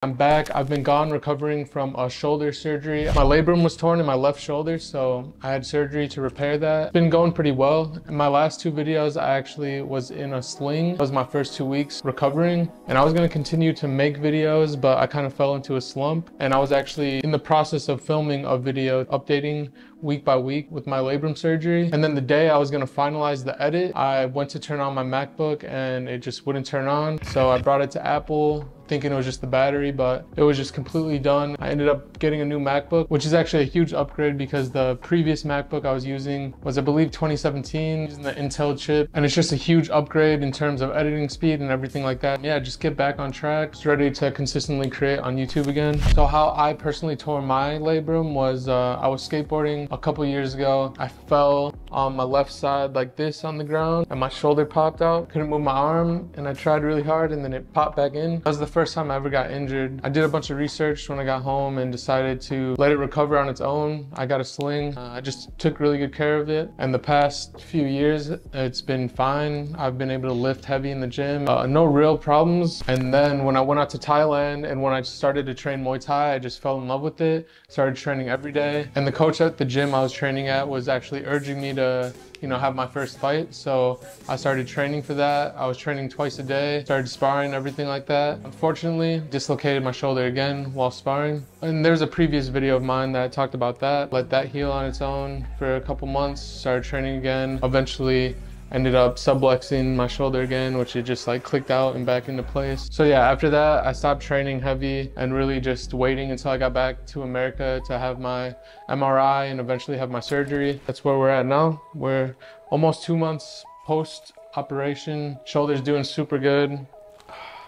I'm back. I've been gone recovering from a shoulder surgery. My labrum was torn in my left shoulder, so I had surgery to repair that. It's been going pretty well. In my last two videos, I actually was in a sling. That was my first 2 weeks recovering, and I was going to continue to make videos, but I kind of fell into a slump, and I was actually in the process of filming a video updating week by week with my labrum surgery. And then the day I was going to finalize the edit, I went to turn on my MacBook and it just wouldn't turn on. So I brought it to Apple thinking it was just the battery, but it was just completely done. I ended up getting a new MacBook, which is actually a huge upgrade because the previous MacBook I was using was, I believe, 2017, using the Intel chip. And it's just a huge upgrade in terms of editing speed and everything like that. Yeah, just get back on track. Just ready to consistently create on YouTube again. So how I personally tore my labrum was I was skateboarding a couple years ago. I fell on my left side like this on the ground and my shoulder popped out. Couldn't move my arm and I tried really hard and then it popped back in. That was the first time I ever got injured. I did a bunch of research when I got home and decided to let it recover on its own. I got a sling. I just took really good care of it. And the past few years, it's been fine. I've been able to lift heavy in the gym. No real problems. And then when I went out to Thailand and when I started to train Muay Thai, I just fell in love with it. Started training every day. And the coach at the gym I was training at was actually urging me to have my first fight. So I started training for that. I was training twice a day, started sparring, everything like that. Unfortunately, dislocated my shoulder again while sparring. And there's a previous video of mine that talked about that. Let that heal on its own for a couple months, started training again. Eventually ended up subluxing my shoulder again, which it just like clicked out and back into place. So yeah, after that, I stopped training heavy and really just waiting until I got back to America to have my MRI and eventually have my surgery. That's where we're at now. We're almost 2 months post-operation. Shoulder's doing super good.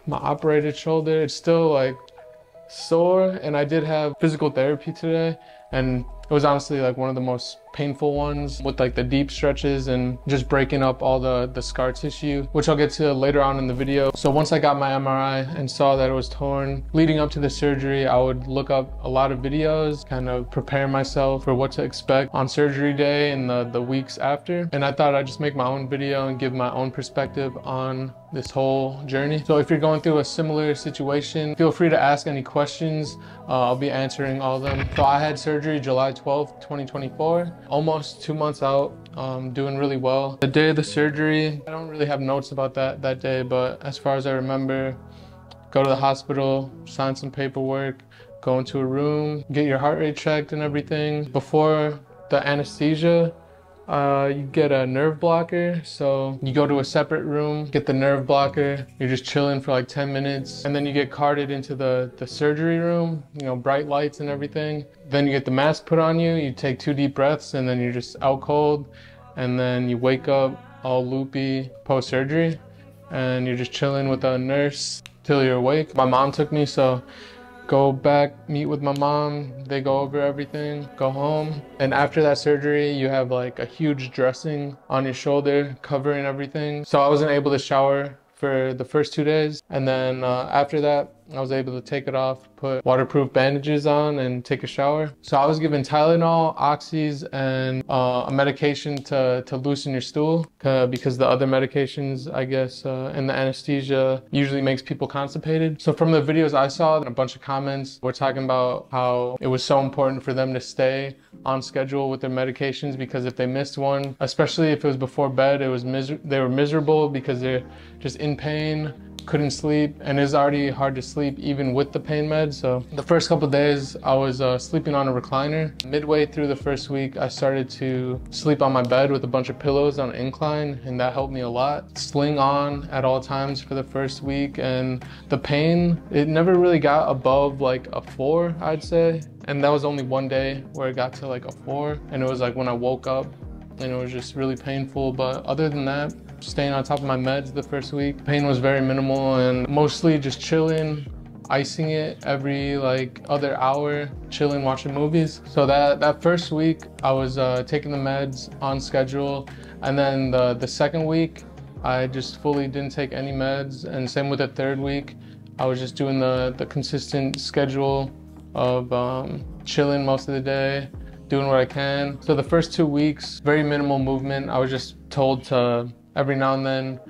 My operated shoulder, it's still like sore, and I did have physical therapy today, and it was honestly like one of the most painful ones with like the deep stretches and just breaking up all the scar tissue, which I'll get to later on in the video. So once I got my MRI and saw that it was torn, leading up to the surgery, I would look up a lot of videos, kind of prepare myself for what to expect on surgery day and the weeks after. And I thought I'd just make my own video and give my own perspective on this whole journey. So if you're going through a similar situation, feel free to ask any questions. I'll be answering all of them. So I had surgery July 12th, 2024. Almost 2 months out, doing really well. The day of the surgery, I don't really have notes about that day, but as far as I remember, go to the hospital, sign some paperwork, go into a room, get your heart rate checked and everything. Before the anesthesia, you get a nerve blocker. So you go to a separate room, get the nerve blocker, you're just chilling for like 10 minutes, and then you get carted into the surgery room, bright lights and everything. Then you get the mask put on you, you take 2 deep breaths, and then you're just out cold, and then you wake up all loopy post-surgery, and you're just chilling with a nurse till you're awake. My mom took me, so go back, meet with my mom, they go over everything, go home. And after that surgery, you have like a huge dressing on your shoulder covering everything. So I wasn't able to shower for the first 2 days. And then after that, I was able to take it off, put waterproof bandages on and take a shower. So I was given Tylenol, Oxys, and a medication to loosen your stool because the other medications, I guess, and the anesthesia usually makes people constipated. So from the videos I saw, and a bunch of comments were talking about how it was so important for them to stay on schedule with their medications, because if they missed one, especially if it was before bed, they were miserable because they're just in pain, couldn't sleep, and it's already hard to sleep even with the pain meds. So the first couple of days I was sleeping on a recliner. Midway through the first week, I started to sleep on my bed with a bunch of pillows on an incline, and that helped me a lot. Sling on at all times for the first week, and the pain, it never really got above like a 4, I'd say. And that was only one day where it got to like a 4, and it was like when I woke up, and it was just really painful. But other than that, staying on top of my meds the first week. Pain was very minimal, and mostly just chilling, icing it every like other hour, chilling, watching movies. So that first week I was taking the meds on schedule, and then the second week I just fully didn't take any meds, and same with the third week. I was just doing the consistent schedule of chilling most of the day, doing what I can. So the first 2 weeks, very minimal movement. I was just told to every now and then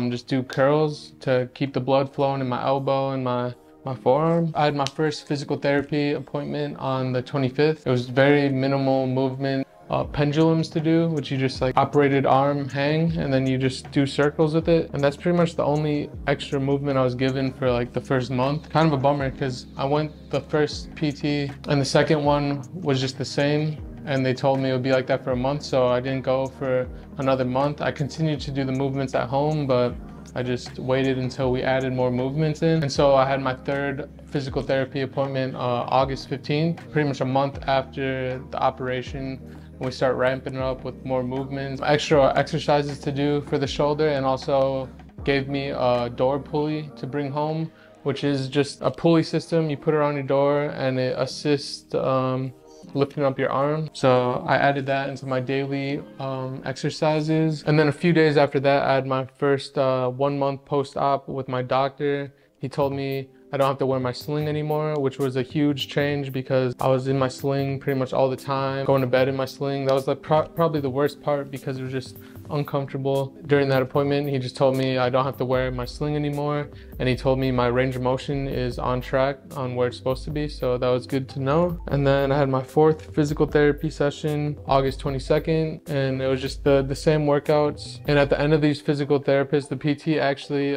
just do curls to keep the blood flowing in my elbow and my my forearm. I had my first physical therapy appointment on the 25th. It was very minimal movement. Pendulums to do, which you just like operated arm hang and then you just do circles with it. And that's pretty much the only extra movement I was given for like the first month. Kind of a bummer because I went the first PT and the second one was just the same. And they told me it would be like that for a month. So I didn't go for another month. I continued to do the movements at home, but I just waited until we added more movements in. And so I had my third physical therapy appointment August 15th, pretty much a month after the operation. We start ramping it up with more movements, extra exercises to do for the shoulder, and also gave me a door pulley to bring home, which is just a pulley system. You put it on your door and it assists lifting up your arm. So I added that into my daily exercises. And then a few days after that, I had my first 1 month post-op with my doctor. He told me I don't have to wear my sling anymore, which was a huge change because I was in my sling pretty much all the time, going to bed in my sling. That was like probably the worst part because it was just uncomfortable. During that appointment, he just told me I don't have to wear my sling anymore. And he told me my range of motion is on track on where it's supposed to be. So that was good to know. And then I had my fourth physical therapy session, August 22nd. And it was just the same workouts. And at the end of these physical therapists, the PT actually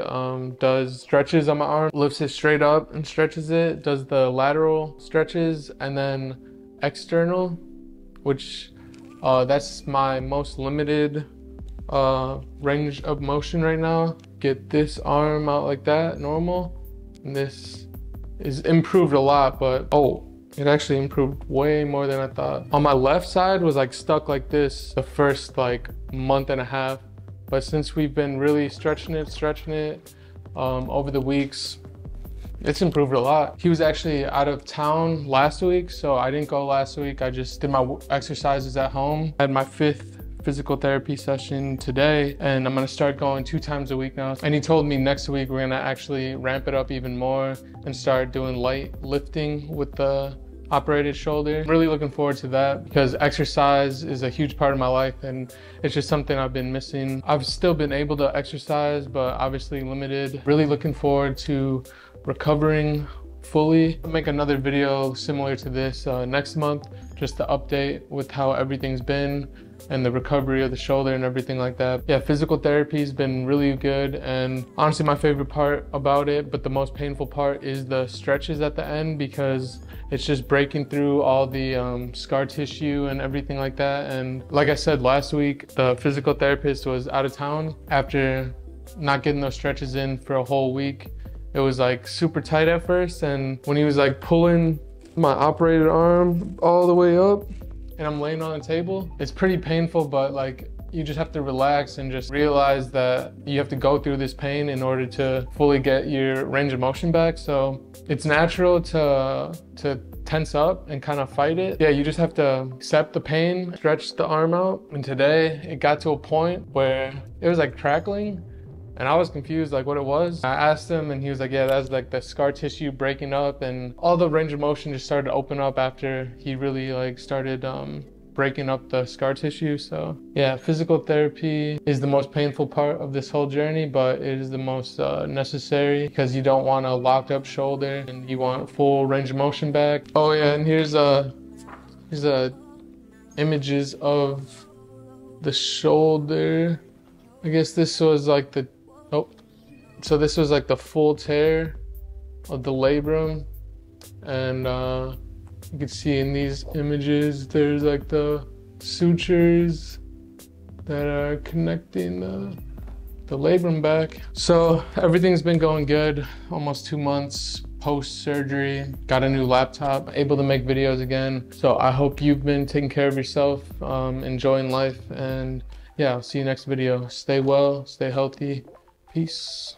does stretches on my arm, lifts it straight up and stretches it, does the lateral stretches, and then external, which that's my most limited range of motion right now. Get this arm out like that, normal, and this is improved a lot, but it actually improved way more than I thought. On my left side was like stuck like this the first like month and a half, but since we've been really stretching it over the weeks, it's improved a lot. He was actually out of town last week, so I didn't go last week. I just did my exercises at home. I had my fifth physical therapy session today, and I'm gonna start going 2 times a week now. And he told me next week we're gonna actually ramp it up even more and start doing light lifting with the operated shoulder. I'm really looking forward to that because exercise is a huge part of my life and it's just something I've been missing. I've still been able to exercise, but obviously limited. Really looking forward to recovering fully. I'll make another video similar to this next month, just to update with how everything's been and the recovery of the shoulder and everything like that. Yeah, physical therapy has been really good, and honestly my favorite part about it, but the most painful part, is the stretches at the end, because it's just breaking through all the scar tissue and everything like that. And like I said last week, the physical therapist was out of town. After not getting those stretches in for a whole week, it was like super tight at first, and when he was like pulling my operated arm all the way up and I'm laying on the table, it's pretty painful, but like you just have to relax and just realize that you have to go through this pain in order to fully get your range of motion back. So it's natural to tense up and kind of fight it. Yeah, you just have to accept the pain, stretch the arm out. And today it got to a point where it was like crackling, and I was confused like what it was. I asked him and he was like, yeah, that's like the scar tissue breaking up, and all the range of motion just started to open up after he really like started breaking up the scar tissue. So yeah, physical therapy is the most painful part of this whole journey, but it is the most necessary, because you don't want a locked up shoulder and you want full range of motion back. Oh yeah, and here's images of the shoulder. I guess this was like so this was like the full tear of the labrum, and you can see in these images there's like the sutures that are connecting the labrum back. So everything's been going good. Almost 2 months post-surgery. Got a new laptop, able to make videos again. So I hope you've been taking care of yourself, enjoying life, and yeah, I'll see you next video. Stay well, stay healthy. Peace.